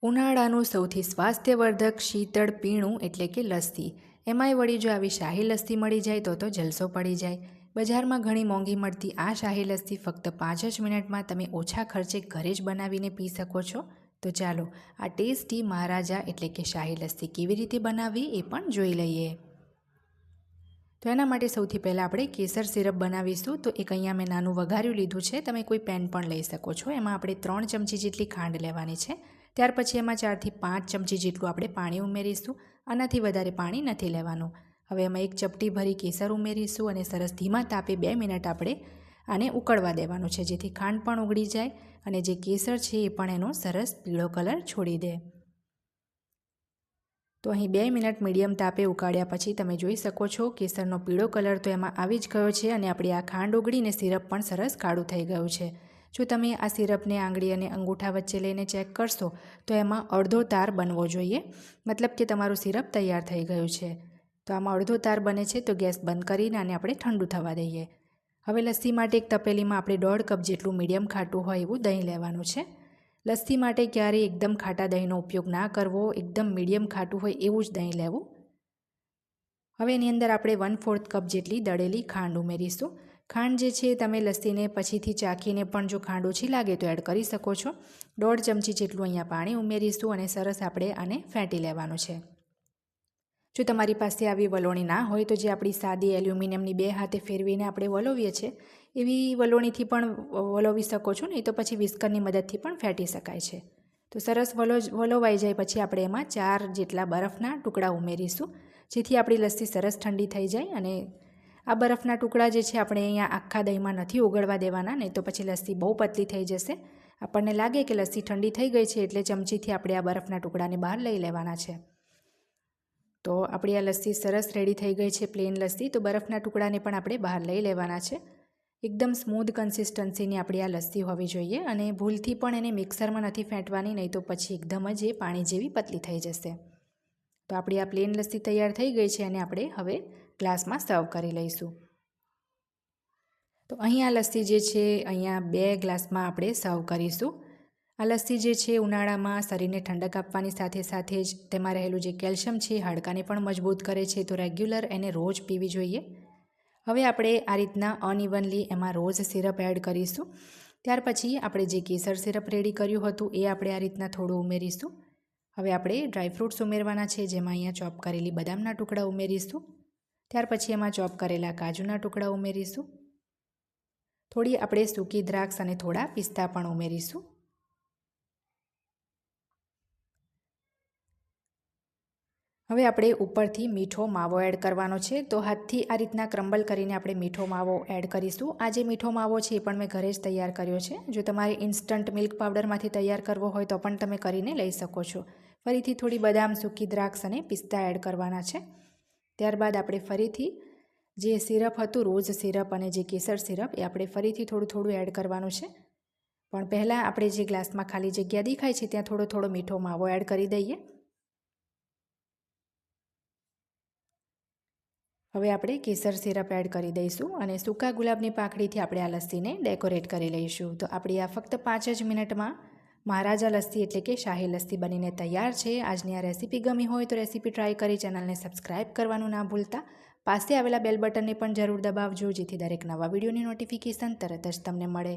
ઉનાળાનું સૌથી સ્વાસ્થ્યવર્ધક શીતળ પીણું એટલે કે લસ્સી. એમાંય વળી જો આવી શાહી લસ્સી મળી જાય તો જલસો પડી જાય. બજારમાં ઘણી મોંઘી મળતી આ શાહી લસ્સી ફક્ત 5 જ મિનિટમાં તમે ઓછા ખર્ચે ઘરે જ બનાવીને પી શકો છો. તો ચાલો આ ટેસ્ટી મહારાજા એટલે કે શાહી લસ્સી કેવી રીતે બનાવવી એ પણ જોઈ લઈએ. તો એના માટે સૌથી પહેલાં આપણે કેસર સિરપ બનાવીશું. તો એક અહીંયા મેં નાનું વઘાર્યું લીધું છે. તમે કોઈ પેન પણ લઈ શકો છો. એમાં આપણે 3 ચમચી જેટલી ખાંડ લેવાની છે. ત્યાર પછી એમાં 4 થી 5 ચમચી જેટલું આપણે પાણી ઉમેરીશું. આનાથી વધારે પાણી નથી લેવાનું. હવે એમાં એક ચપટી ભરી કેસર ઉમેરીશું અને સરસ ધીમા તાપે 2 મિનિટ આપણે આને ઉકળવા દેવાનું છે, જેથી ખાંડ પણ ઓગળી જાય અને જે કેસર છે એ પણ એનો સરસ પીળો કલર છોડી દે. તો અહીં 2 મિનિટ મીડિયમ તાપે ઉકાળ્યા પછી તમે જોઈ શકો છો કેસરનો પીળો કલર તો એમાં આવી જ ગયો છે અને આપણી આ ખાંડ ઓગળીને સિરપ પણ સરસ કાળું થઈ ગયું છે. જો તમે આ સિરપને આંગળી અને અંગૂઠા વચ્ચે લઈને ચેક કરશો તો એમાં અડધો તાર બનવો જોઈએ, મતલબ કે તમારું સિરપ તૈયાર થઈ ગયું છે. તો આમાં અડધો તાર બને છે તો ગેસ બંધ કરીને આને આપણે ઠંડુ થવા દઈએ. હવે લસ્સી માટે એક તપેલીમાં આપણે 1.5 કપ જેટલું મીડિયમ ખાટું હોય એવું દહીં લેવાનું છે. લસ્સી માટે ક્યારેય એકદમ ખાટા દહીંનો ઉપયોગ ના કરવો, એકદમ મીડિયમ ખાટું હોય એવું જ દહીં લેવું. હવે એની અંદર આપણે 1/4 કપ જેટલી દળેલી ખાંડ ઉમેરીશું. ખાંડ જે છે તમે લસ્સીને પછીથી ચાખીને પણ જો ખાંડ ઓછી લાગે તો એડ કરી શકો છો. 1.5 ચમચી જેટલું અહીંયા પાણી ઉમેરીશું અને સરસ આપણે આને ફેંટી લેવાનું છે. જો તમારી પાસે આવી વલોણી ના હોય તો જે આપણી સાદી એલ્યુમિનિયમની 2 હાથે ફેરવીને આપણે વલોવીએ છીએ એવી વલોણીથી પણ વલોવી શકો છો, નહીં તો પછી વિસ્કરની મદદથી પણ ફેંટી શકાય છે. તો સરસ વલોવાઈ જાય પછી આપણે એમાં 4 જેટલા બરફના ટુકડા ઉમેરીશું, જેથી આપણી લસ્સી સરસ ઠંડી થઈ જાય. અને આ બરફના ટુકડા જે છે આપણે અહીંયા આખા દહીંમાં નથી ઓગળવા દેવાના, નહીં તો પછી લસ્સી બહુ પતલી થઈ જશે. આપણને લાગે કે લસ્સી ઠંડી થઈ ગઈ છે એટલે ચમચીથી આપણે આ બરફના ટુકડાને બહાર લઈ લેવાના છે. તો આપણી આ લસ્સી સરસ રેડી થઈ ગઈ છે, પ્લેન લસ્સી. તો બરફના ટુકડાને પણ આપણે બહાર લઈ લેવાના છે. એકદમ સ્મૂધ કન્સિસ્ટન્સીની આપણી આ લસ્સી હોવી જોઈએ અને ભૂલથી પણ એને મિક્સરમાં નથી ફેંટવાની, નહીં તો પછી એકદમ જ એ પાણી જેવી પતલી થઈ જશે. તો આપણી આ પ્લેન લસ્સી તૈયાર થઈ ગઈ છે અને આપણે હવે ગ્લાસમાં સર્વ કરી લઈશું. તો અહીં આ લસ્સી જે છે અહીંયા 2 ગ્લાસમાં આપણે સર્વ કરીશું. આ લસ્સી જે છે ઉનાળામાં શરીરને ઠંડક આપવાની સાથે સાથે જ તેમાં રહેલું જે કેલ્શિયમ છે હાડકાને પણ મજબૂત કરે છે. તો રેગ્યુલર એને રોજ પીવી જોઈએ. હવે આપણે આ રીતના અનઇવનલી એમાં રોઝ સિરપ એડ કરીશું. ત્યાર પછી આપણે જે કેસર સિરપ રેડી કર્યું હતું એ આપણે આ રીતના થોડું ઉમેરીશું. હવે આપણે ડ્રાયફ્રૂટ્સ ઉમેરવાના છે, જેમાં અહીંયા ચોપ કરેલી બદામના ટુકડા ઉમેરીશું. ત્યાર પછી એમાં ચોપ કરેલા કાજુના ટુકડા ઉમેરીશું. થોડી આપણે સૂકી દ્રાક્ષ અને થોડા પિસ્તા પણ ઉમેરીશું. હવે આપણે ઉપરથી મીઠો માવો એડ કરવાનો છે. તો હાથથી આ રીતના ક્રમ્બલ કરીને આપણે મીઠો માવો એડ કરીશું. આ જે મીઠો માવો છે એ પણ મેં ઘરે જ તૈયાર કર્યો છે. જો તમારે ઇન્સ્ટન્ટ મિલ્ક પાવડરમાંથી તૈયાર કરવો હોય તો પણ તમે કરીને લઈ શકો છો. ફરીથી થોડી બદામ, સૂકી દ્રાક્ષ અને પિસ્તા એડ કરવાના છે. ત્યારબાદ આપણે ફરીથી જે સિરપ હતું, રોઝ સિરપ અને જે કેસર સિરપ, એ આપણે ફરીથી થોડું થોડું એડ કરવાનું છે. પણ પહેલાં આપણે જે ગ્લાસમાં ખાલી જગ્યા દેખાય છે ત્યાં થોડો થોડો મીઠો માવો એડ કરી દઈએ. હવે આપણે કેસર સિરપ એડ કરી દઈશું અને સૂકા ગુલાબની પાંખડીથી આપણે આ લસ્સીને ડેકોરેટ કરી લઈશું. તો આપણી આ ફક્ત 5 જ મિનિટમાં મહારાજા લસ્સી એટલે કે શાહી લસ્સી બનીને તૈયાર છે. આજની આ રેસીપી ગમી હોય તો રેસીપી ટ્રાય કરી ચેનલને સબસ્ક્રાઈબ કરવાનું ના ભૂલતા. પાસે આવેલા બેલ બટનને પણ જરૂર દબાવજો, જેથી દરેક નવા વિડીયોની નોટિફિકેશન તરત જ તમને મળે.